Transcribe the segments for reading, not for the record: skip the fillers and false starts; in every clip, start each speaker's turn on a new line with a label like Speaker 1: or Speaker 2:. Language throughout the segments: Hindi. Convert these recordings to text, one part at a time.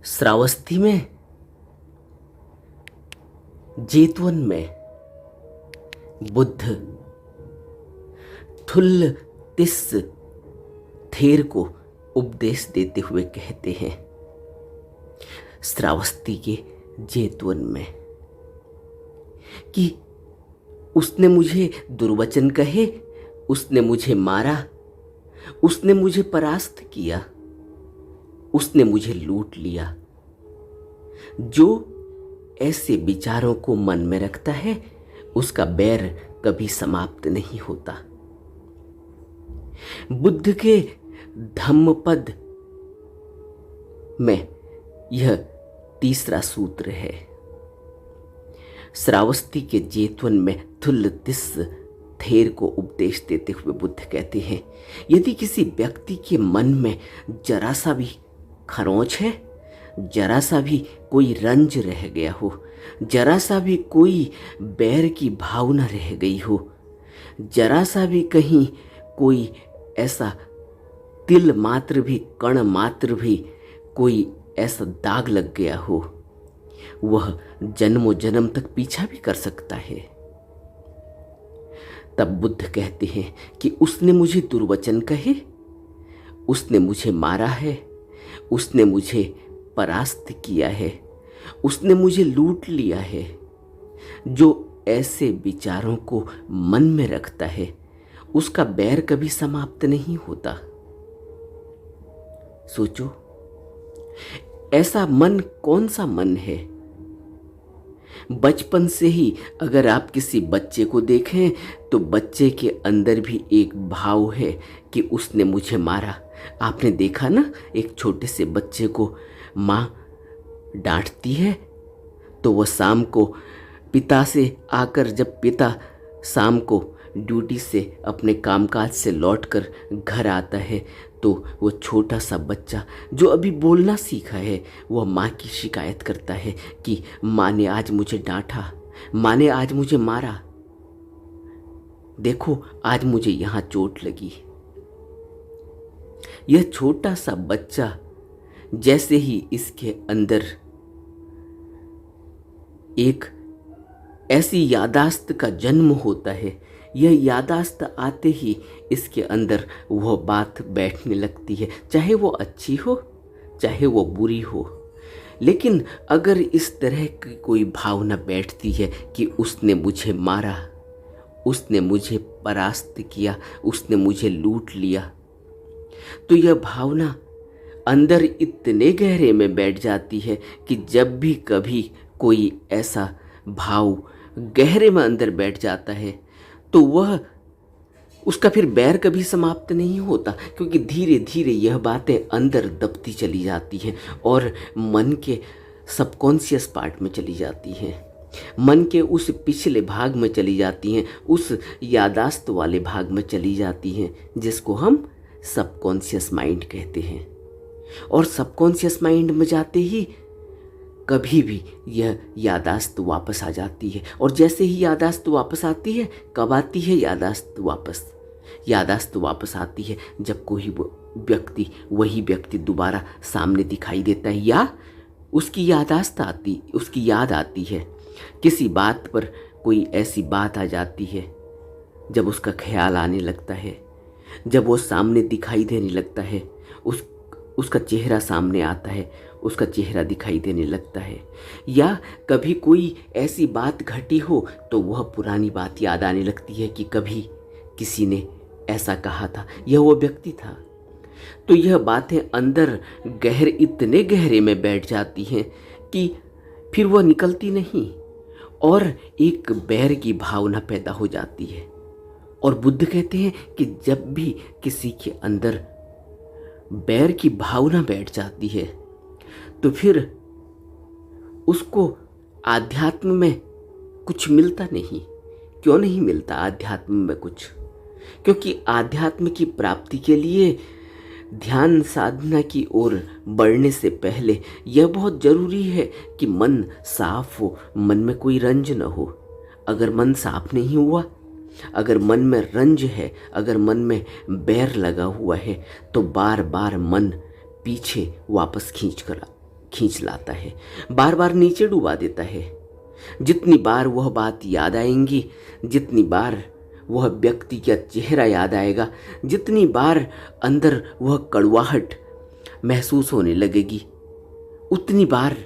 Speaker 1: श्रावस्ती में, जेतवन में बुद्ध थुल्ल तिस्स थेर को उपदेश देते हुए कहते हैं, श्रावस्ती के जेतवन में, कि उसने मुझे दुर्वचन कहे, उसने मुझे मारा, उसने मुझे परास्त किया, उसने मुझे लूट लिया। जो ऐसे विचारों को मन में रखता है उसका बैर कभी समाप्त नहीं होता। बुद्ध के धम्मपद में यह तीसरा सूत्र है। श्रावस्ती के जेतवन में थुल्ल तिस्स थेर को उपदेश देते हुए बुद्ध कहते हैं, यदि किसी व्यक्ति के मन में जरा सा भी खरोंच है, जरा सा भी कोई रंज रह गया हो, जरा सा भी कोई बैर की भावना रह गई हो, जरा सा भी कहीं कोई ऐसा तिल मात्र भी, कण मात्र भी कोई ऐसा दाग लग गया हो, वह जन्मों जन्म तक पीछा भी कर सकता है। तब बुद्ध कहते हैं कि उसने मुझे दुर्वचन कहे, उसने मुझे मारा है, उसने मुझे परास्त किया है, उसने मुझे लूट लिया है। जो ऐसे विचारों को मन में रखता है उसका बैर कभी समाप्त नहीं होता। सोचो, ऐसा मन कौन सा मन है? बचपन से ही अगर आप किसी बच्चे को देखें तो बच्चे के अंदर भी एक भाव है कि उसने मुझे मारा। आपने देखा ना, एक छोटे से बच्चे को माँ डांटती है तो वह शाम को पिता से आकर, जब पिता शाम को ड्यूटी से अपने कामकाज से लौटकर घर आता है तो वो छोटा सा बच्चा जो अभी बोलना सीखा है वह माँ की शिकायत करता है कि माँ ने आज मुझे डांटा, माँ ने आज मुझे मारा, देखो आज मुझे यहाँ चोट लगी। यह छोटा सा बच्चा जैसे ही इसके अंदर एक ऐसी यादाश्त का जन्म होता है, यह यादाश्त आते ही इसके अंदर वह बात बैठने लगती है, चाहे वो अच्छी हो चाहे वो बुरी हो। लेकिन अगर इस तरह की कोई भावना बैठती है कि उसने मुझे मारा, उसने मुझे परास्त किया, उसने मुझे लूट लिया, तो यह भावना अंदर इतने गहरे में बैठ जाती है कि जब भी कभी कोई ऐसा भाव गहरे में अंदर बैठ जाता है तो वह उसका फिर बैर कभी समाप्त नहीं होता, क्योंकि धीरे धीरे यह बातें अंदर दबती चली जाती हैं और मन के सबकॉन्शियस पार्ट में चली जाती हैं, मन के उस पिछले भाग में चली जाती हैं, उस यादाश्त वाले भाग में चली जाती हैं जिसको हम सबकॉन्शियस माइंड कहते हैं। और सबकॉन्शियस माइंड में जाते ही कभी भी यह यादाश्त वापस आ जाती है। और जैसे ही यादाश्त वापस आती है, कब आती है यादाश्त वापस? यादाश्त वापस आती है जब कोई व्यक्ति, वही व्यक्ति दोबारा सामने दिखाई देता है, या उसकी याद आती है। किसी बात पर कोई ऐसी बात आ जाती है, जब उसका ख्याल आने लगता है, जब वो सामने दिखाई देने लगता है, उसका चेहरा सामने आता है, उसका चेहरा दिखाई देने लगता है। या कभी कोई ऐसी बात घटी हो तो वह पुरानी बात याद आने लगती है कि कभी किसी ने ऐसा कहा था, यह वो व्यक्ति था। तो यह बातें अंदर इतने गहरे में बैठ जाती हैं कि फिर वह निकलती नहीं और एक बैर की भावना पैदा हो जाती है। और बुद्ध कहते हैं कि जब भी किसी के अंदर बैर की भावना बैठ जाती है तो फिर उसको आध्यात्म में कुछ मिलता नहीं। क्यों नहीं मिलता आध्यात्म में कुछ? क्योंकि आध्यात्म की प्राप्ति के लिए ध्यान साधना की ओर बढ़ने से पहले यह बहुत जरूरी है कि मन साफ हो, मन में कोई रंज न हो। अगर मन साफ नहीं हुआ, अगर मन में रंज है, अगर मन में बैर लगा हुआ है, तो बार बार मन पीछे वापस खींच कर खींच लाता है, बार बार नीचे डुबा देता है। जितनी बार वह बात याद आएंगी, जितनी बार वह व्यक्ति का चेहरा याद आएगा, जितनी बार अंदर वह कड़वाहट महसूस होने लगेगी, उतनी बार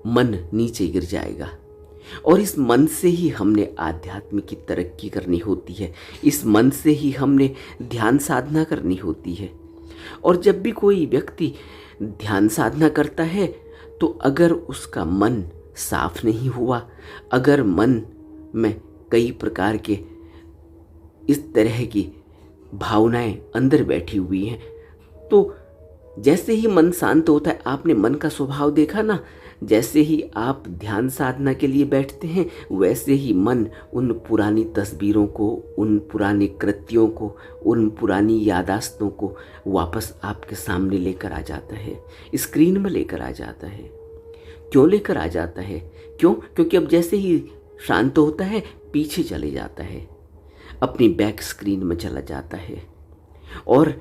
Speaker 1: मन नीचे गिर जाएगा। और इस मन से ही हमने आध्यात्म की तरक्की करनी होती है, इस मन से ही हमने ध्यान साधना करनी होती है। और जब भी कोई व्यक्ति ध्यान साधना करता है तो अगर उसका मन साफ नहीं हुआ, अगर मन में कई प्रकार के इस तरह की भावनाएं अंदर बैठी हुई हैं, तो जैसे ही मन शांत होता है, आपने मन का स्वभाव देखा ना, जैसे ही आप ध्यान साधना के लिए बैठते हैं वैसे ही मन उन पुरानी तस्वीरों को, उन पुराने कृत्यों को, उन पुरानी यादाश्तों को वापस आपके सामने लेकर आ जाता है, स्क्रीन में लेकर आ जाता है। क्यों लेकर आ जाता है? क्योंकि अब जैसे ही शांत होता है पीछे चले जाता है, अपनी बैक स्क्रीन में चला जाता है, और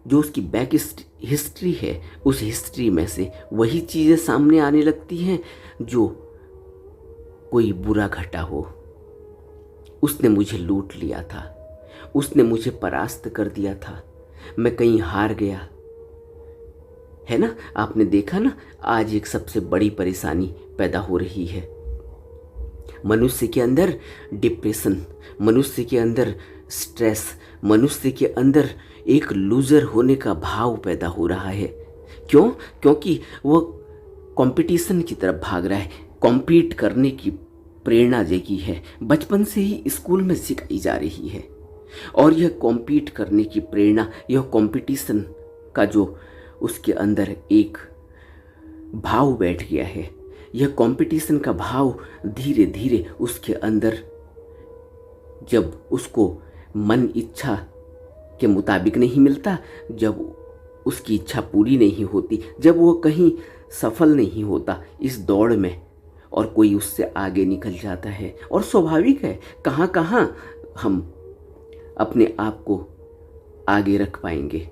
Speaker 1: जो उसकी बैक हिस्ट्री है, उस हिस्ट्री में से वही चीज़ें सामने आने लगती हैं जो कोई बुरा घटा हो। उसने मुझे लूट लिया था, उसने मुझे परास्त कर दिया था, मैं कहीं हार गया, है ना। आपने देखा ना, आज एक सबसे बड़ी परेशानी पैदा हो रही है। मनुष्य के अंदर डिप्रेशन, मनुष्य के अंदर स्ट्रेस, मनुष्य के अंदर एक लूजर होने का भाव पैदा हो रहा है। क्यों? क्योंकि वह कंपटीशन की तरफ भाग रहा है, कॉम्पीट करने की प्रेरणा जगी है, बचपन से ही स्कूल में सिखाई जा रही है। और यह कॉम्पीट करने की प्रेरणा, यह कंपटीशन का जो उसके अंदर एक भाव बैठ गया है, यह कंपटीशन का भाव धीरे धीरे उसके अंदर, जब उसको मन इच्छा के मुताबिक नहीं मिलता, जब उसकी इच्छा पूरी नहीं होती, जब वो कहीं सफल नहीं होता इस दौड़ में, और कोई उससे आगे निकल जाता है। और स्वाभाविक है, कहाँ कहाँ हम अपने आप को आगे रख पाएंगे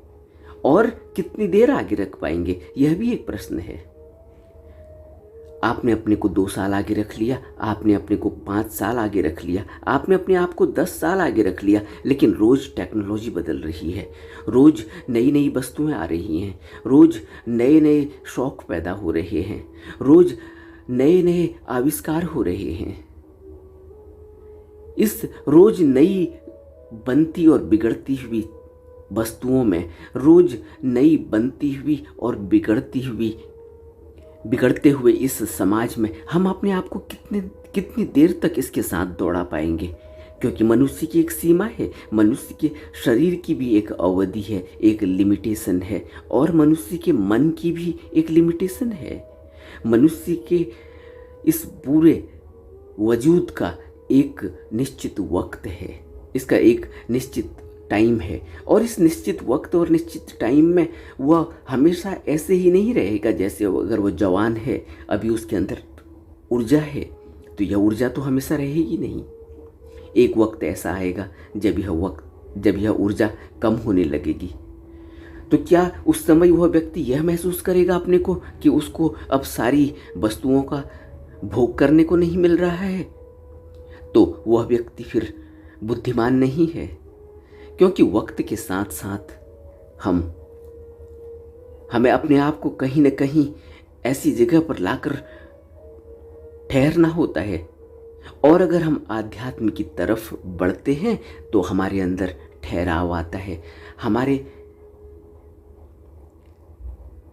Speaker 1: और कितनी देर आगे रख पाएंगे, यह भी एक प्रश्न है। आपने अपने को 2 साल आगे रख लिया, आपने अपने को 5 साल आगे रख लिया, आपने अपने आप को 10 साल आगे रख लिया, लेकिन रोज़ टेक्नोलॉजी बदल रही है, रोज़ नई नई वस्तुएं आ रही हैं, रोज़ नए नए शौक पैदा हो रहे हैं, रोज़ नए नए आविष्कार हो रहे हैं। इस रोज़ नई बनती और बिगड़ती हुई वस्तुओं में, रोज़ नई बनती हुई और बिगड़ते हुए इस समाज में हम अपने आप को कितनी देर तक इसके साथ दौड़ा पाएंगे? क्योंकि मनुष्य की एक सीमा है, मनुष्य के शरीर की भी एक अवधि है, एक लिमिटेशन है, और मनुष्य के मन की भी एक लिमिटेशन है। मनुष्य के इस पूरे वजूद का एक निश्चित वक्त है, इसका एक निश्चित टाइम है, और इस निश्चित वक्त और निश्चित टाइम में वह हमेशा ऐसे ही नहीं रहेगा। जैसे अगर वह जवान है, अभी उसके अंदर ऊर्जा है, तो यह ऊर्जा तो हमेशा रहेगी नहीं। एक वक्त ऐसा आएगा जब यह ऊर्जा कम होने लगेगी। तो क्या उस समय वह व्यक्ति यह महसूस करेगा अपने को कि उसको अब सारी वस्तुओं का भोग करने को नहीं मिल रहा है? तो वह व्यक्ति फिर बुद्धिमान नहीं है, क्योंकि वक्त के साथ साथ हमें अपने आप को कहीं न कहीं ऐसी जगह पर लाकर ठहरना होता है। और अगर हम आध्यात्म की तरफ बढ़ते हैं तो हमारे अंदर ठहराव आता है, हमारे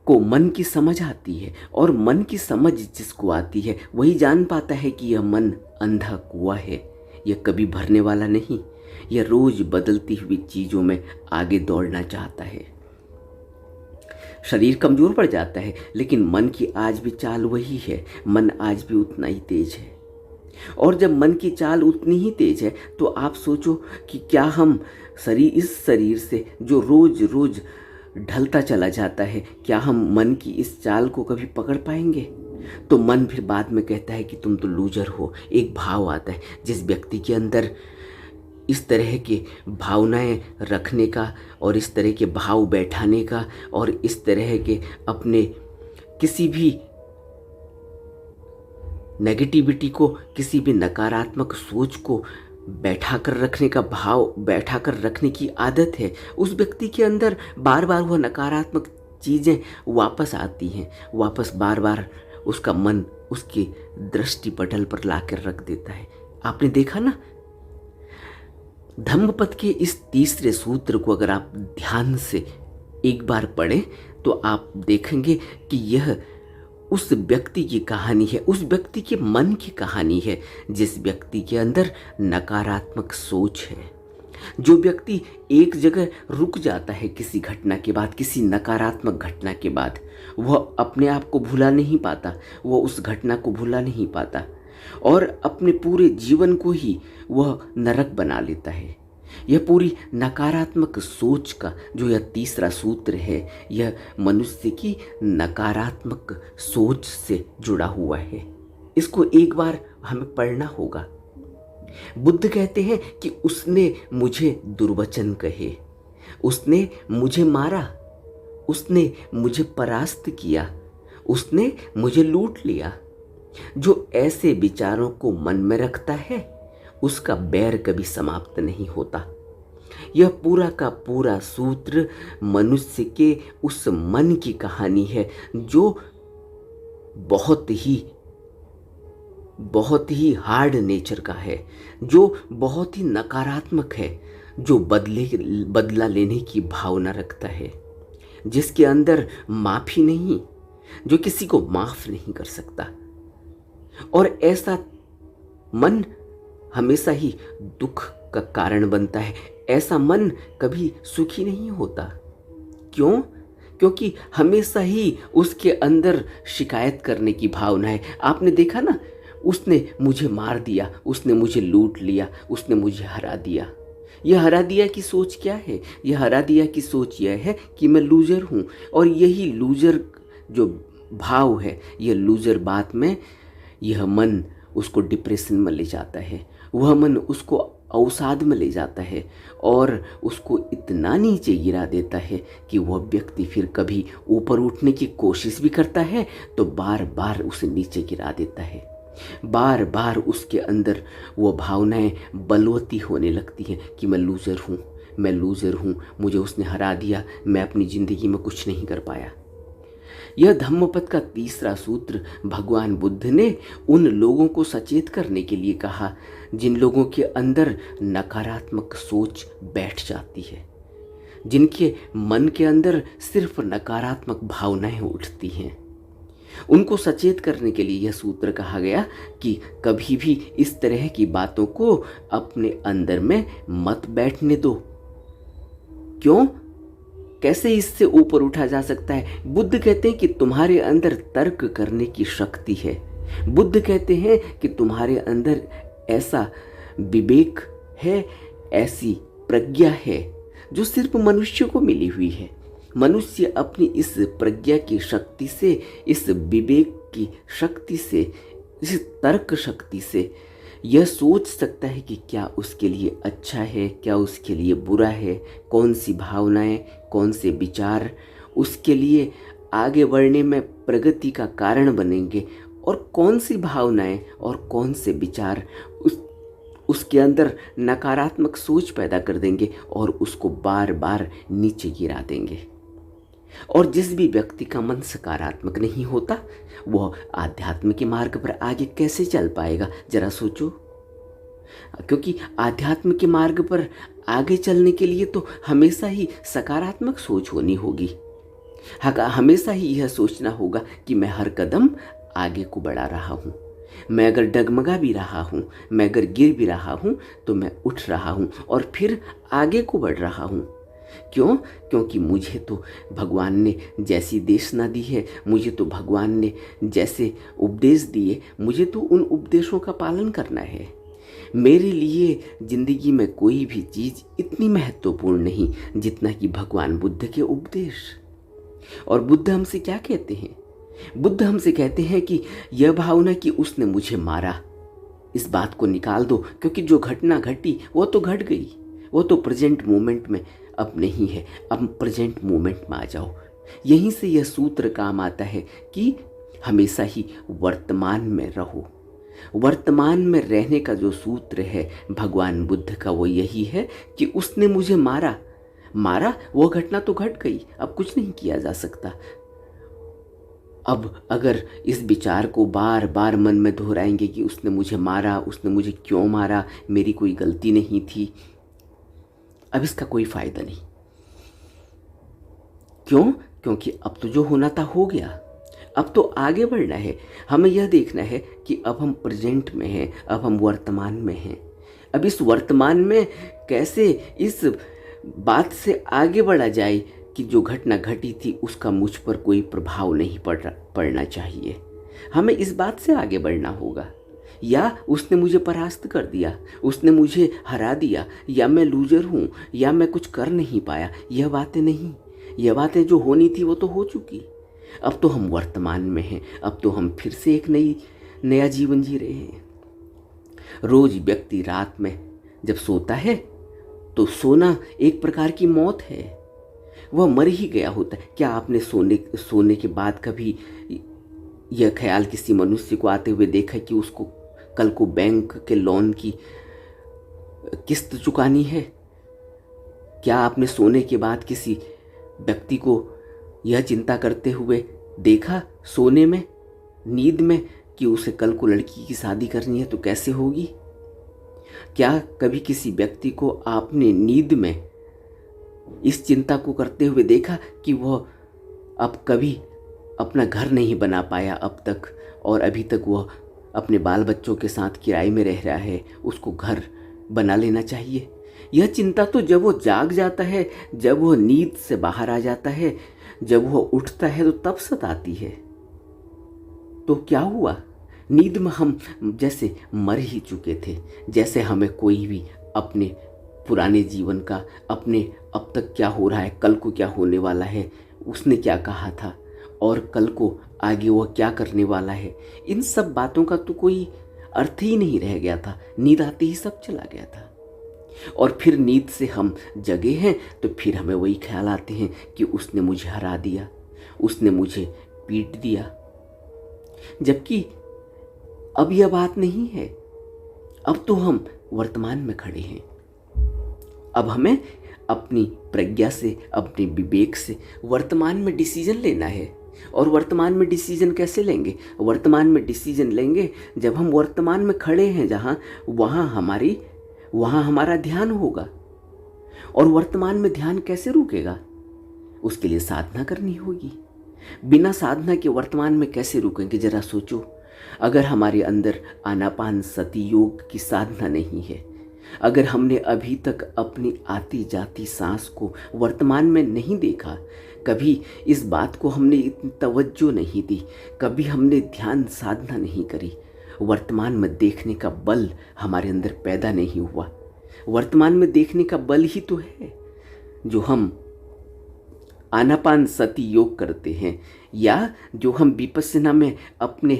Speaker 1: को मन की समझ आती है, और मन की समझ जिसको आती है वही जान पाता है कि यह मन अंधा कुआं है, यह कभी भरने वाला नहीं, यह रोज बदलती हुई चीजों में आगे दौड़ना चाहता है। शरीर कमजोर पड़ जाता है, लेकिन मन की आज भी चाल वही है, मन आज भी उतना ही तेज है। और जब मन की चाल उतनी ही तेज है तो आप सोचो कि क्या हम इस शरीर से जो रोज रोज ढलता चला जाता है, क्या हम मन की इस चाल को कभी पकड़ पाएंगे? तो मन फिर बाद में कहता है कि तुम तो लूजर हो। एक भाव आता है, जिस व्यक्ति के अंदर इस तरह के भावनाएं रखने का और इस तरह के भाव बैठाने का और इस तरह के अपने किसी भी नेगेटिविटी को, किसी भी नकारात्मक सोच को बैठा कर रखने का भाव, बैठा कर रखने की आदत है, उस व्यक्ति के अंदर बार बार वह नकारात्मक चीज़ें वापस आती हैं, वापस बार बार उसका मन उसके दृष्टि पटल पर लाकर रख देता है। आपने देखा ना, धम्मपद के इस तीसरे सूत्र को अगर आप ध्यान से एक बार पढ़ें तो आप देखेंगे कि यह उस व्यक्ति की कहानी है, उस व्यक्ति के मन की कहानी है जिस व्यक्ति के अंदर नकारात्मक सोच है। जो व्यक्ति एक जगह रुक जाता है किसी घटना के बाद, किसी नकारात्मक घटना के बाद, वह अपने आप को भुला नहीं पाता, वह उस घटना को भुला नहीं पाता और अपने पूरे जीवन को ही वह नरक बना लेता है। यह पूरी नकारात्मक सोच का जो यह तीसरा सूत्र है, यह मनुष्य की नकारात्मक सोच से जुड़ा हुआ है। इसको एक बार हमें पढ़ना होगा। बुद्ध कहते हैं कि उसने मुझे दुर्वचन कहे, उसने मुझे मारा, उसने मुझे परास्त किया, उसने मुझे लूट लिया। जो ऐसे विचारों को मन में रखता है उसका बैर कभी समाप्त नहीं होता। यह पूरा का पूरा सूत्र मनुष्य के उस मन की कहानी है जो बहुत ही हार्ड नेचर का है, जो बहुत ही नकारात्मक है, जो बदला लेने की भावना रखता है, जिसके अंदर माफी नहीं, जो किसी को माफ नहीं कर सकता। और ऐसा मन हमेशा ही दुख का कारण बनता है। ऐसा मन कभी सुखी नहीं होता। क्यों? क्योंकि हमेशा ही उसके अंदर शिकायत करने की भावना है। आपने देखा ना, उसने मुझे मार दिया, उसने मुझे लूट लिया, उसने मुझे हरा दिया। यह हरा दिया की सोच क्या है? यह हरा दिया की सोच यह है कि मैं लूजर हूँ। और यही लूजर जो भाव है, यह लूजर बात में यह मन उसको डिप्रेशन में ले जाता है, वह मन उसको अवसाद में ले जाता है और उसको इतना नीचे गिरा देता है कि वह व्यक्ति फिर कभी ऊपर उठने की कोशिश भी करता है तो बार बार उसे नीचे गिरा देता है। बार बार उसके अंदर वो भावनाएं बलवती होने लगती हैं कि मैं लूज़र हूँ, मैं लूज़र हूँ, मुझे उसने हरा दिया, मैं अपनी ज़िंदगी में कुछ नहीं कर पाया। यह धम्मपद का तीसरा सूत्र भगवान बुद्ध ने उन लोगों को सचेत करने के लिए कहा जिन लोगों के अंदर नकारात्मक सोच बैठ जाती है, जिनके मन के अंदर सिर्फ नकारात्मक भावनाएं उठती हैं। उनको सचेत करने के लिए यह सूत्र कहा गया कि कभी भी इस तरह की बातों को अपने अंदर में मत बैठने दो। क्यों? कैसे इससे ऊपर उठा जा सकता है? बुद्ध कहते हैं कि तुम्हारे अंदर तर्क करने की शक्ति है। बुद्ध कहते हैं कि तुम्हारे अंदर ऐसा विवेक है, ऐसी प्रज्ञा है जो सिर्फ मनुष्य को मिली हुई है। मनुष्य अपनी इस प्रज्ञा की शक्ति से, इस विवेक की शक्ति से, इस तर्क शक्ति से यह सोच सकता है कि क्या उसके लिए अच्छा है, क्या उसके लिए बुरा है, कौन सी भावनाएं, कौन से विचार उसके लिए आगे बढ़ने में प्रगति का कारण बनेंगे और कौन सी भावनाएं और कौन से विचार उसके अंदर नकारात्मक सोच पैदा कर देंगे और उसको बार बार नीचे गिरा देंगे। और जिस भी व्यक्ति का मन सकारात्मक नहीं होता वह आध्यात्म के मार्ग पर आगे कैसे चल पाएगा? जरा सोचो। क्योंकि आध्यात्म के मार्ग पर आगे चलने के लिए तो हमेशा ही सकारात्मक सोच होनी होगी। हमेशा ही यह सोचना होगा कि मैं हर कदम आगे को बढ़ा रहा हूँ। मैं अगर डगमगा भी रहा हूँ, मैं अगर गिर भी रहा हूँ तो मैं उठ रहा हूँ और फिर आगे को बढ़ रहा हूँ। क्यों? क्योंकि मुझे तो भगवान ने जैसी देशना दी है, मुझे तो भगवान ने जैसे उपदेश दिए, मुझे तो उन उपदेशों का पालन करना है। मेरे लिए ज़िंदगी में कोई भी चीज़ इतनी महत्वपूर्ण नहीं जितना कि भगवान बुद्ध के उपदेश। और बुद्ध हमसे क्या कहते हैं? बुद्ध हमसे कहते हैं कि यह भावना कि उसने मुझे मारा, इस बात को निकाल दो, क्योंकि जो घटना घटी वो तो घट गई, वो तो प्रेजेंट मोमेंट में अब नहीं है। अब प्रेजेंट मोमेंट में आ जाओ, यहीं से यह सूत्र काम आता है कि हमेशा ही वर्तमान में रहो। वर्तमान में रहने का जो सूत्र है भगवान बुद्ध का, वो यही है कि उसने मुझे मारा, वो घटना तो घट गई, अब कुछ नहीं किया जा सकता। अब अगर इस विचार को बार बार मन में दोहराएंगे कि उसने मुझे मारा, उसने मुझे क्यों मारा, मेरी कोई गलती नहीं थी, अब इसका कोई फायदा नहीं। क्यों? क्योंकि अब तो जो होना था हो गया। अब तो आगे बढ़ना है। हमें यह देखना है कि अब हम प्रेजेंट में हैं, अब हम वर्तमान में हैं। अब इस वर्तमान में कैसे इस बात से आगे बढ़ा जाए कि जो घटना घटी थी उसका मुझ पर कोई प्रभाव नहीं पड़ना चाहिए। हमें इस बात से आगे बढ़ना होगा। या उसने मुझे परास्त कर दिया, उसने मुझे हरा दिया, या मैं लूजर हूँ, या मैं कुछ कर नहीं पाया, यह बातें नहीं। यह बातें जो होनी थी वो तो हो चुकी। अब तो हम वर्तमान में हैं, अब तो हम फिर से एक नया जीवन जी रहे हैं। रोज व्यक्ति रात में जब सोता है तो सोना एक प्रकार की मौत है, वह मर ही गया होता है। क्या आपने सोने के बाद कभी यह ख्याल किसी मनुष्य को आते हुए देखा कि उसको कल को बैंक के लोन की किस्त चुकानी है? क्या आपने सोने के बाद किसी व्यक्ति को यह चिंता करते हुए देखा सोने में, नींद में, कि उसे कल को लड़की की शादी करनी है तो कैसे होगी? क्या कभी किसी व्यक्ति को आपने नींद में इस चिंता को करते हुए देखा कि वह अब कभी अपना घर नहीं बना पाया अब तक, और अभी तक वह अपने बाल बच्चों के साथ किराए में रह रहा है, उसको घर बना लेना चाहिए? यह चिंता तो जब वो जाग जाता है, जब वह नींद से बाहर आ जाता है, जब वह उठता है तो तब सताती है। तो क्या हुआ? नींद में हम जैसे मर ही चुके थे, जैसे हमें कोई भी अपने पुराने जीवन का, अपने अब तक क्या हो रहा है, कल को क्या होने वाला है, उसने क्या कहा था और कल को आगे वह क्या करने वाला है, इन सब बातों का तो कोई अर्थ ही नहीं रह गया था। नींद आते ही सब चला गया था। और फिर नींद से हम जगे हैं तो फिर हमें वही ख्याल आते हैं कि उसने मुझे हरा दिया, उसने मुझे पीट दिया। जबकि अब यह बात नहीं है। अब तो हम वर्तमान में खड़े हैं। अब हमें अपनी प्रज्ञा से, अपने विवेक से वर्तमान में डिसीजन लेना है। और वर्तमान में डिसीजन कैसे लेंगे? वर्तमान में डिसीजन लेंगे जब हम वर्तमान में खड़े हैं, जहाँ वहाँ हमारा ध्यान होगा। और वर्तमान में ध्यान कैसे रुकेगा? उसके लिए साधना करनी होगी। बिना साधना के वर्तमान में कैसे रुकेंगे? जरा सोचो। अगर हमारे अंदर आनापान सति योग की साधना नहीं है, अगर हमने अभी तक अपनी आती जाती सांस को वर्तमान में नहीं देखा, कभी इस बात को हमने इतनी तवज्जो नहीं दी, कभी हमने ध्यान साधना नहीं करी, वर्तमान में देखने का बल हमारे अंदर पैदा नहीं हुआ। वर्तमान में देखने का बल ही तो है जो हम आनापान सति योग करते हैं, या जो हम विपस्सना में अपने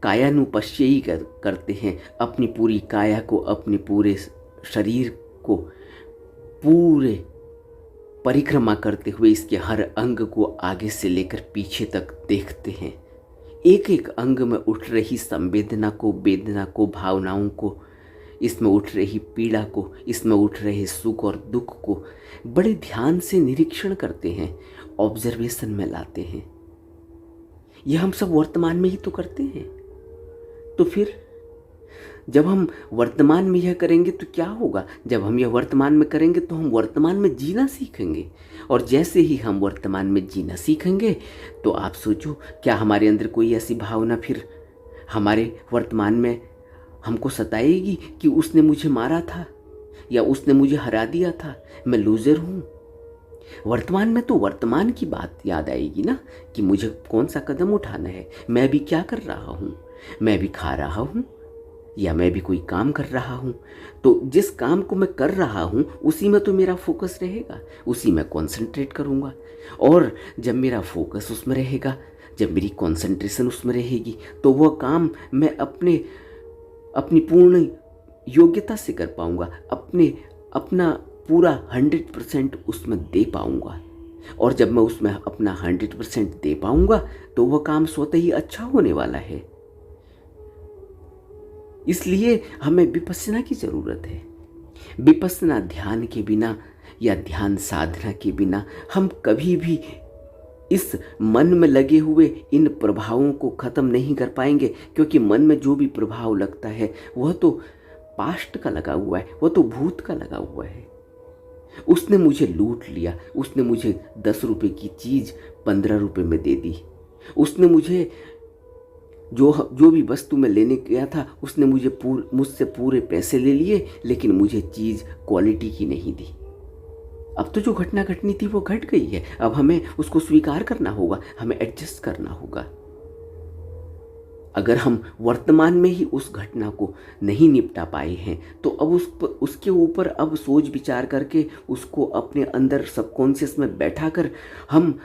Speaker 1: कायानुपश्ययी करते हैं। अपनी पूरी काया को, अपने पूरे शरीर को पूरे परिक्रमा करते हुए इसके हर अंग को आगे से लेकर पीछे तक देखते हैं। एक एक अंग में उठ रही संवेदना को, वेदना को, भावनाओं को, इसमें उठ रही पीड़ा को, इसमें उठ रहे सुख और दुख को बड़े ध्यान से निरीक्षण करते हैं, ऑब्जर्वेशन में लाते हैं। यह हम सब वर्तमान में ही तो करते हैं। तो फिर जब हम वर्तमान में यह करेंगे तो क्या होगा? जब हम यह वर्तमान में करेंगे तो हम वर्तमान में जीना सीखेंगे। और जैसे ही हम वर्तमान में जीना सीखेंगे तो आप सोचो, क्या हमारे अंदर कोई ऐसी भावना फिर हमारे वर्तमान में हमको सताएगी कि उसने मुझे मारा था, या उसने मुझे हरा दिया था, मैं लूजर हूँ? वर्तमान में तो वर्तमान की बात याद आएगी ना, कि मुझे कौन सा कदम उठाना है, मैं भी क्या कर रहा हूँ, मैं भी खा रहा हूँ या मैं भी कोई काम कर रहा हूँ। तो जिस काम को मैं कर रहा हूँ उसी में तो मेरा फोकस रहेगा, उसी में कंसंट्रेट करूँगा। और जब मेरा फोकस उसमें रहेगा, जब मेरी कंसंट्रेशन उसमें रहेगी, तो वह काम मैं अपनी पूर्ण योग्यता से कर पाऊँगा, अपना पूरा 100% उसमें दे पाऊँगा। और जब मैं उसमें अपना 100% दे पाऊंगा तो वह काम स्वतः ही अच्छा होने वाला है। इसलिए हमें विपश्यना की जरूरत है। विपश्यना ध्यान के बिना या ध्यान साधना के बिना हम कभी भी इस मन में लगे हुए इन प्रभावों को खत्म नहीं कर पाएंगे, क्योंकि मन में जो भी प्रभाव लगता है वह तो पास्ट का लगा हुआ है, वह तो भूत का लगा हुआ है। उसने मुझे लूट लिया, उसने मुझे 10 रुपए की चीज़ 15 रुपए में दे दी, उसने मुझे जो भी वस्तु मैं लेने गया था उसने मुझसे पूरे पैसे ले लिए, लेकिन मुझे चीज़ क्वालिटी की नहीं दी। अब तो जो घटना घटनी थी वो घट गई है, अब हमें उसको स्वीकार करना होगा, हमें एडजस्ट करना होगा। अगर हम वर्तमान में ही उस घटना को नहीं निपटा पाए हैं तो अब उसके ऊपर अब सोच विचार करके उसको अपने अंदर सबकॉन्शियस में बैठा कर हम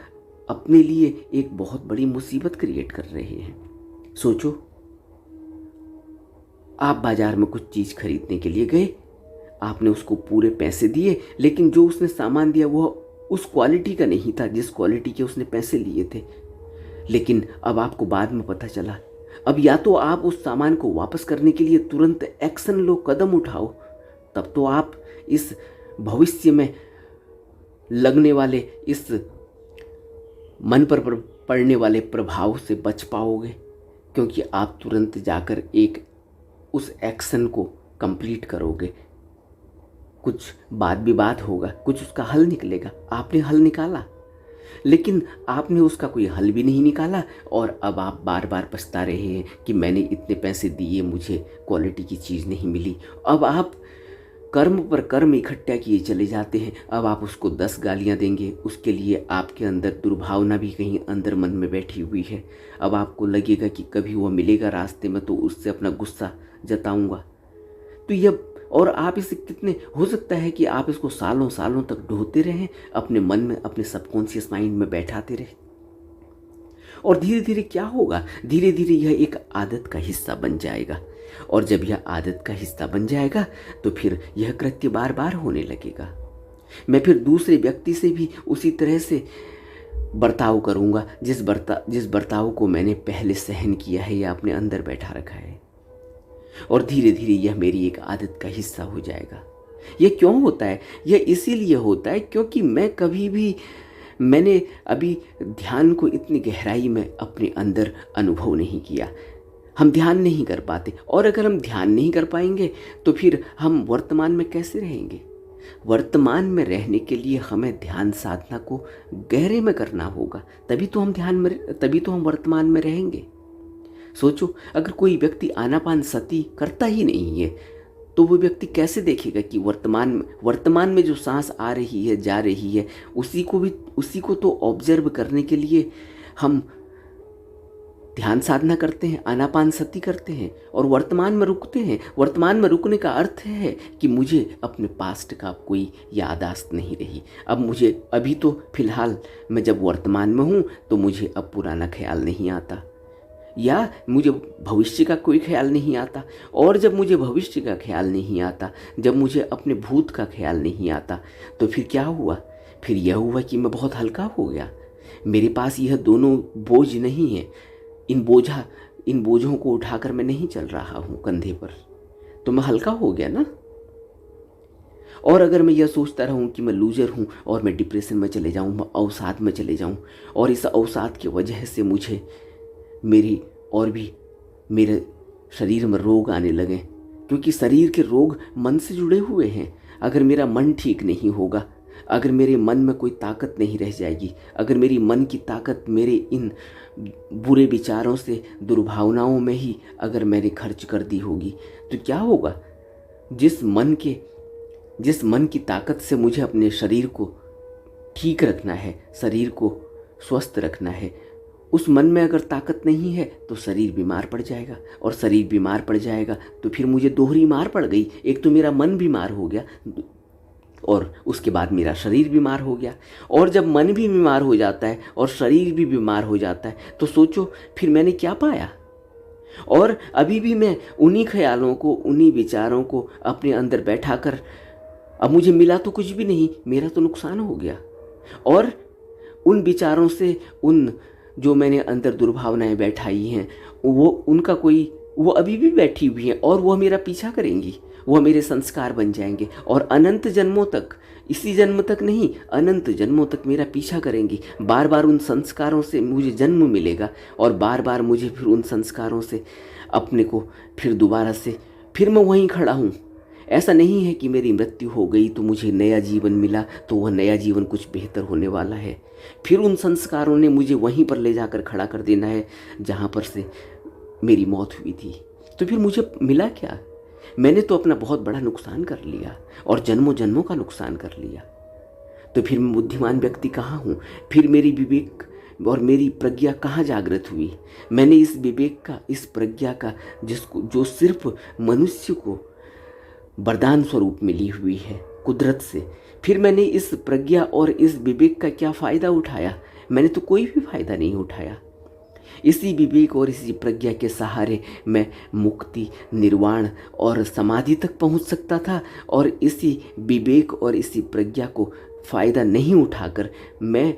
Speaker 1: अपने लिए एक बहुत बड़ी मुसीबत क्रिएट कर रहे हैं। सोचो, आप बाजार में कुछ चीज़ खरीदने के लिए गए, आपने उसको पूरे पैसे दिए, लेकिन जो उसने सामान दिया वह उस क्वालिटी का नहीं था जिस क्वालिटी के उसने पैसे लिए थे। लेकिन अब आपको बाद में पता चला, अब या तो आप उस सामान को वापस करने के लिए तुरंत एक्शन लो, कदम उठाओ, तब तो आप इस भविष्य में लगने वाले इस मन पर पड़ने वाले प्रभाव से बच पाओगे, क्योंकि आप तुरंत जाकर एक उस एक्शन को कंप्लीट करोगे। कुछ वाद विवाद होगा, कुछ उसका हल निकलेगा, आपने हल निकाला, लेकिन आपने उसका कोई हल भी नहीं निकाला और अब आप बार बार पछता रहे हैं कि मैंने इतने पैसे दिए, मुझे क्वालिटी की चीज़ नहीं मिली। अब आप कर्म पर कर्म इकट्ठा किए चले जाते हैं। अब आप उसको 10 गालियां देंगे, उसके लिए आपके अंदर दुर्भावना भी कहीं अंदर मन में बैठी हुई है। अब आपको लगेगा कि कभी वो मिलेगा रास्ते में तो उससे अपना गुस्सा जताऊंगा। तो यह, और आप इसे कितने, हो सकता है कि आप इसको सालों सालों तक ढोते रहें, अपने मन में, अपने सबकॉन्शियस माइंड में बैठाते रहें, और धीरे धीरे क्या होगा, धीरे धीरे यह एक आदत का हिस्सा बन जाएगा। और जब यह आदत का हिस्सा बन जाएगा तो फिर यह कृत्य बार बार होने लगेगा। मैं फिर दूसरे व्यक्ति से भी उसी तरह से बर्ताव करूंगा जिस बर्ताव को मैंने पहले सहन किया है या अपने अंदर बैठा रखा है, और धीरे धीरे यह मेरी एक आदत का हिस्सा हो जाएगा। यह क्यों होता है? यह इसीलिए होता है क्योंकि मैंने अभी ध्यान को इतनी गहराई में अपने अंदर अनुभव नहीं किया। हम ध्यान नहीं कर पाते, और अगर हम ध्यान नहीं कर पाएंगे तो फिर हम वर्तमान में कैसे रहेंगे? वर्तमान में रहने के लिए हमें ध्यान साधना को गहरे में करना होगा, तभी तो हम वर्तमान में रहेंगे। सोचो, अगर कोई व्यक्ति आनापान सती करता ही नहीं है तो वो व्यक्ति कैसे देखेगा कि वर्तमान में जो सांस आ रही है, जा रही है, उसी को तो ऑब्जर्व करने के लिए हम ध्यान साधना करते हैं, आनापान सती करते हैं और वर्तमान में रुकते हैं। वर्तमान में रुकने का अर्थ है कि मुझे अपने पास्ट का कोई याददाश्त नहीं रही। अभी तो फिलहाल मैं जब वर्तमान में हूँ तो मुझे अब पुराना ख्याल नहीं आता, या मुझे भविष्य का कोई ख्याल नहीं आता। और जब मुझे भविष्य का ख्याल नहीं आता, जब मुझे अपने भूत का ख्याल नहीं आता, तो फिर क्या हुआ? फिर यह हुआ कि मैं बहुत हल्का हो गया। मेरे पास यह दोनों बोझ नहीं है। इन बोझों को उठाकर मैं नहीं चल रहा हूँ कंधे पर, तो मैं हल्का हो गया ना। और अगर मैं यह सोचता रहूं कि मैं लूजर हूं और मैं डिप्रेशन में चले जाऊं, मैं अवसाद में चले जाऊं, और इस अवसाद की वजह से मुझे मेरे शरीर में रोग आने लगे, क्योंकि शरीर के रोग मन से जुड़े हुए हैं। अगर मेरा मन ठीक नहीं होगा, अगर मेरे मन में कोई ताकत नहीं रह जाएगी, अगर मेरी मन की ताकत मेरे इन बुरे विचारों से, दुर्भावनाओं में ही अगर मैंने खर्च कर दी होगी, तो क्या होगा? जिस मन की ताकत से मुझे अपने शरीर को ठीक रखना है, शरीर को स्वस्थ रखना है, उस मन में अगर ताकत नहीं है तो शरीर बीमार पड़ जाएगा, और शरीर बीमार पड़ जाएगा तो फिर मुझे दोहरी मार पड़ गई। एक तो मेरा मन बीमार हो गया और उसके बाद मेरा शरीर बीमार हो गया। और जब मन भी बीमार हो जाता है और शरीर भी बीमार हो जाता है तो सोचो फिर मैंने क्या पाया। और अभी भी मैं उन्हीं ख्यालों को, उन्हीं विचारों को अपने अंदर बैठा कर, अब मुझे मिला तो कुछ भी नहीं, मेरा तो नुकसान हो गया। और उन विचारों से, उन जो मैंने अंदर दुर्भावनाएं बैठाई हैं, वो अभी भी बैठी हुई हैं और वो मेरा पीछा करेंगी, वो मेरे संस्कार बन जाएंगे और अनंत जन्मों तक, इसी जन्म तक नहीं, अनंत जन्मों तक मेरा पीछा करेंगी। बार बार उन संस्कारों से मुझे जन्म मिलेगा और बार बार मुझे फिर उन संस्कारों से अपने को फिर दोबारा से फिर मैं वहीं खड़ा हूँ। ऐसा नहीं है कि मेरी मृत्यु हो गई तो मुझे नया जीवन मिला, तो वह नया जीवन कुछ बेहतर होने वाला है। फिर उन संस्कारों ने मुझे वहीं पर ले जाकर खड़ा कर देना है जहाँ पर से मेरी मौत हुई थी। तो फिर मुझे मिला क्या? मैंने तो अपना बहुत बड़ा नुकसान कर लिया और जन्मों जन्मों का नुकसान कर लिया। तो फिर मैं बुद्धिमान व्यक्ति कहाँ हूँ? फिर मेरी विवेक और मेरी प्रज्ञा कहाँ जागृत हुई? मैंने इस विवेक का, इस प्रज्ञा का, जो सिर्फ मनुष्य को वरदान स्वरूप मिली हुई है कुदरत से, फिर मैंने इस प्रज्ञा और इस विवेक का क्या फ़ायदा उठाया? मैंने तो कोई भी फ़ायदा नहीं उठाया। इसी विवेक और इसी प्रज्ञा के सहारे मैं मुक्ति, निर्वाण और समाधि तक पहुंच सकता था, और इसी विवेक और इसी प्रज्ञा को फ़ायदा नहीं उठाकर मैं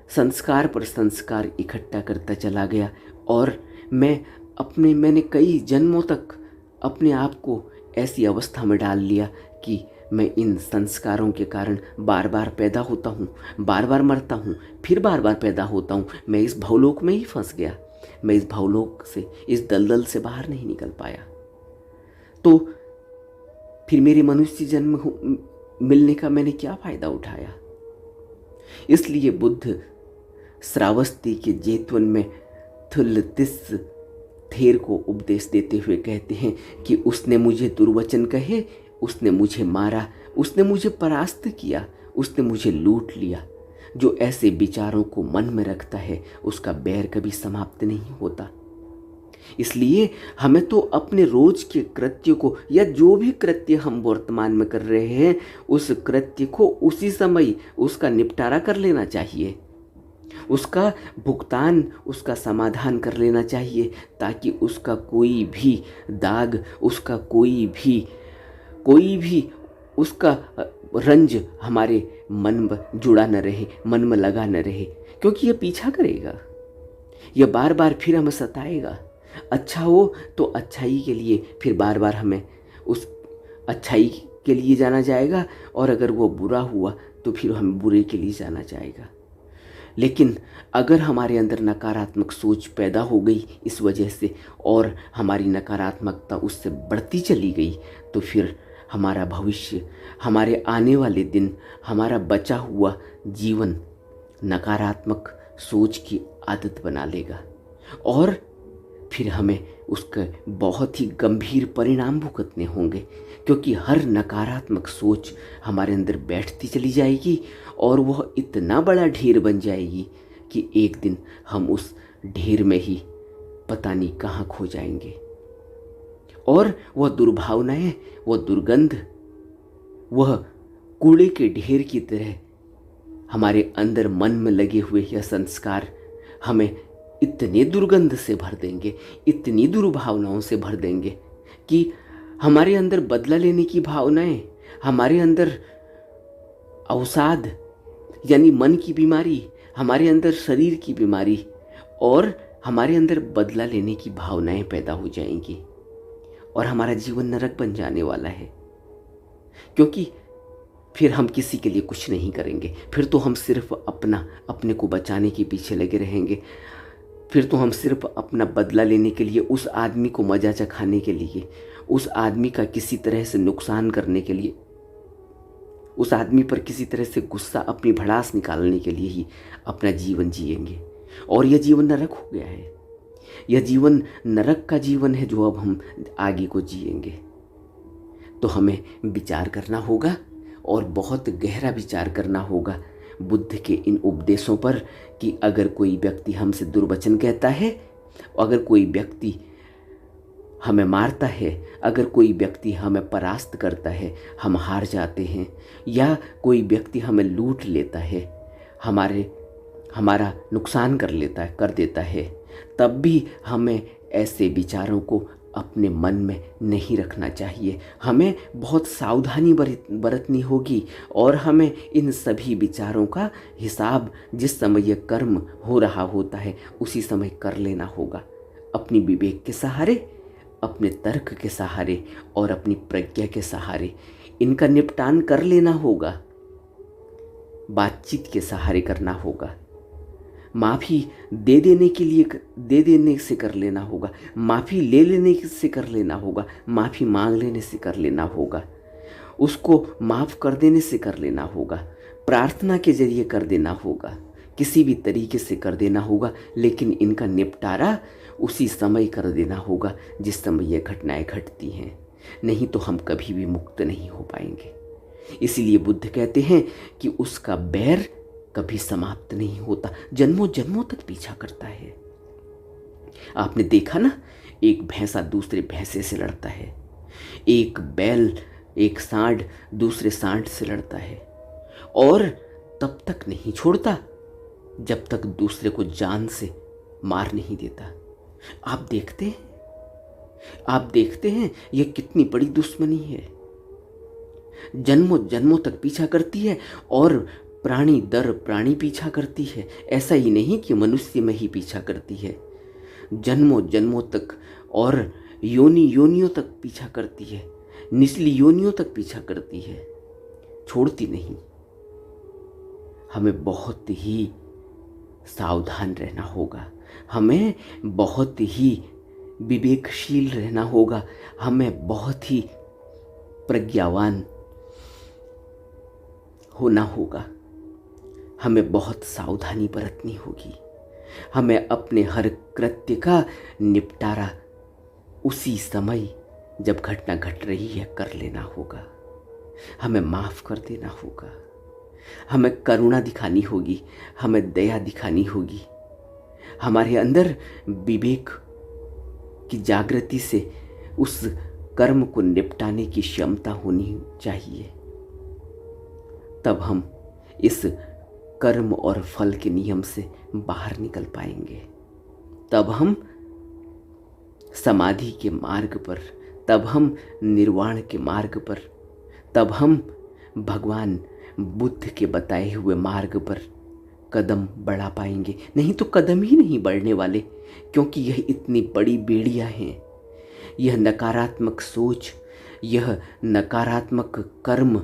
Speaker 1: संस्कार पर संस्कार इकट्ठा करता चला गया और मैंने कई जन्मों तक अपने आप को ऐसी अवस्था में डाल लिया कि मैं इन संस्कारों के कारण बार बार पैदा होता हूँ, बार बार मरता हूँ, फिर बार बार पैदा होता हूँ। मैं इस भवलोक में ही फंस गया। मैं इस भवलोक से, इस दलदल से बाहर नहीं निकल पाया। तो फिर मेरे मनुष्य जन्म मिलने का मैंने क्या फ़ायदा उठाया? इसलिए बुद्ध श्रावस्ती के जेतवन में थुल्लतिस थेर को उपदेश देते हुए कहते हैं कि उसने मुझे दुर्वचन कहे, उसने मुझे मारा, उसने मुझे परास्त किया, उसने मुझे लूट लिया। जो ऐसे विचारों को मन में रखता है उसका बैर कभी समाप्त नहीं होता। इसलिए हमें तो अपने रोज के कृत्य को, या जो भी कृत्य हम वर्तमान में कर रहे हैं, उस कृत्य को उसी समय उसका निपटारा कर लेना चाहिए, उसका भुगतान, उसका समाधान कर लेना चाहिए, ताकि उसका कोई भी दाग, उसका कोई भी उसका रंज हमारे मन में जुड़ा न रहे, मन में लगा न रहे, क्योंकि यह पीछा करेगा, यह बार बार फिर हमें सताएगा। अच्छा हो तो अच्छाई के लिए फिर बार बार हमें उस अच्छाई के लिए जाना जाएगा, और अगर वो बुरा हुआ तो फिर हमें बुरे के लिए जाना जाएगा। लेकिन अगर हमारे अंदर नकारात्मक सोच पैदा हो गई इस वजह से, और हमारी नकारात्मकता उससे बढ़ती चली गई, तो फिर हमारा भविष्य, हमारे आने वाले दिन, हमारा बचा हुआ जीवन नकारात्मक सोच की आदत बना लेगा, और फिर हमें उसके बहुत ही गंभीर परिणाम भुगतने होंगे, क्योंकि हर नकारात्मक सोच हमारे अंदर बैठती चली जाएगी और वह इतना बड़ा ढेर बन जाएगी कि एक दिन हम उस ढेर में ही पता नहीं कहाँ खो जाएंगे। और वह दुर्भावनाएं, वह दुर्गंध, वह कूड़े के ढेर की तरह हमारे अंदर मन में लगे हुए यह संस्कार हमें इतने दुर्गंध से भर देंगे, इतनी दुर्भावनाओं से भर देंगे कि हमारे अंदर बदला लेने की भावनाएं, हमारे अंदर अवसाद यानी मन की बीमारी, हमारे अंदर शरीर की बीमारी, और हमारे अंदर बदला लेने की भावनाएं पैदा हो जाएंगी, और हमारा जीवन नरक बन जाने वाला है। क्योंकि फिर हम किसी के लिए कुछ नहीं करेंगे, फिर तो हम सिर्फ अपने को बचाने के पीछे लगे रहेंगे, फिर तो हम सिर्फ अपना बदला लेने के लिए, उस आदमी को मजा चखाने के लिए, उस आदमी का किसी तरह से नुकसान करने के लिए, उस आदमी पर किसी तरह से गुस्सा, अपनी भड़ास निकालने के लिए ही अपना जीवन जिएंगे। और यह जीवन नरक हो गया है, यह जीवन नरक का जीवन है जो अब हम आगे को जिएंगे। तो हमें विचार करना होगा, और बहुत गहरा विचार करना होगा बुद्ध के इन उपदेशों पर, कि अगर कोई व्यक्ति हमसे दुर्वचन कहता है, अगर कोई व्यक्ति हमें मारता है, अगर कोई व्यक्ति हमें परास्त करता है, हम हार जाते हैं, या कोई व्यक्ति हमें लूट लेता है, हमारा नुकसान कर देता है, तब भी हमें ऐसे विचारों को अपने मन में नहीं रखना चाहिए। हमें बहुत सावधानी बरतनी होगी और हमें इन सभी विचारों का हिसाब जिस समय यह कर्म हो रहा होता है उसी समय कर लेना होगा, अपनी विवेक के सहारे, अपने तर्क के सहारे और अपनी प्रज्ञा के सहारे इनका निपटान कर लेना होगा। बातचीत के सहारे करना होगा, माफ़ी दे देने से कर लेना होगा, माफ़ी ले लेने से कर लेना होगा, माफ़ी मांग लेने से कर लेना होगा, उसको माफ़ कर देने से कर लेना होगा, प्रार्थना के जरिए कर देना होगा, किसी भी तरीके से कर देना होगा। लेकिन इनका निपटारा उसी समय कर देना होगा जिस समय ये घटनाएं घटती हैं, नहीं तो हम कभी भी मुक्त नहीं हो पाएंगे। इसीलिए बुद्ध कहते हैं कि उसका बैर कभी समाप्त नहीं होता, जन्मों जन्मों तक पीछा करता है। आपने देखा ना, एक भैंसा दूसरे भैंसे से लड़ता है, एक बैल, एक सांड दूसरे सांड से लड़ता है और तब तक नहीं छोड़ता जब तक दूसरे को जान से मार नहीं देता। आप देखते हैं यह कितनी बड़ी दुश्मनी है, जन्मों जन्मों तक पीछा करती है और प्राणी दर प्राणी पीछा करती है। ऐसा ही नहीं कि मनुष्य में ही पीछा करती है, जन्मों जन्मों तक और योनियों तक पीछा करती है, निचली योनियों तक पीछा करती है, छोड़ती नहीं। हमें बहुत ही सावधान रहना होगा, हमें बहुत ही विवेकशील रहना होगा, हमें बहुत ही प्रज्ञावान होना होगा, हमें बहुत सावधानी बरतनी होगी। हमें अपने हर कृत्य का निपटारा उसी समय जब घटना घट रही है कर लेना होगा। हमें माफ़ कर देना होगा, हमें करुणा दिखानी होगी, हमें दया दिखानी होगी। हमारे अंदर विवेक की जागृति से उस कर्म को निपटाने की क्षमता होनी चाहिए, तब हम इस कर्म और फल के नियम से बाहर निकल पाएंगे। तब हम समाधि के मार्ग पर, तब हम निर्वाण के मार्ग पर, तब हम भगवान बुद्ध के बताए हुए मार्ग पर कदम बढ़ा पाएंगे। नहीं तो कदम ही नहीं बढ़ने वाले, क्योंकि यह इतनी बड़ी बेड़ियां हैं, यह नकारात्मक सोच, यह नकारात्मक कर्म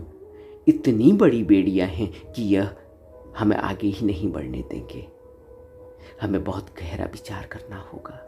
Speaker 1: इतनी बड़ी बेड़ियां हैं कि यह हमें आगे ही नहीं बढ़ने देंगे। हमें बहुत गहरा विचार करना होगा।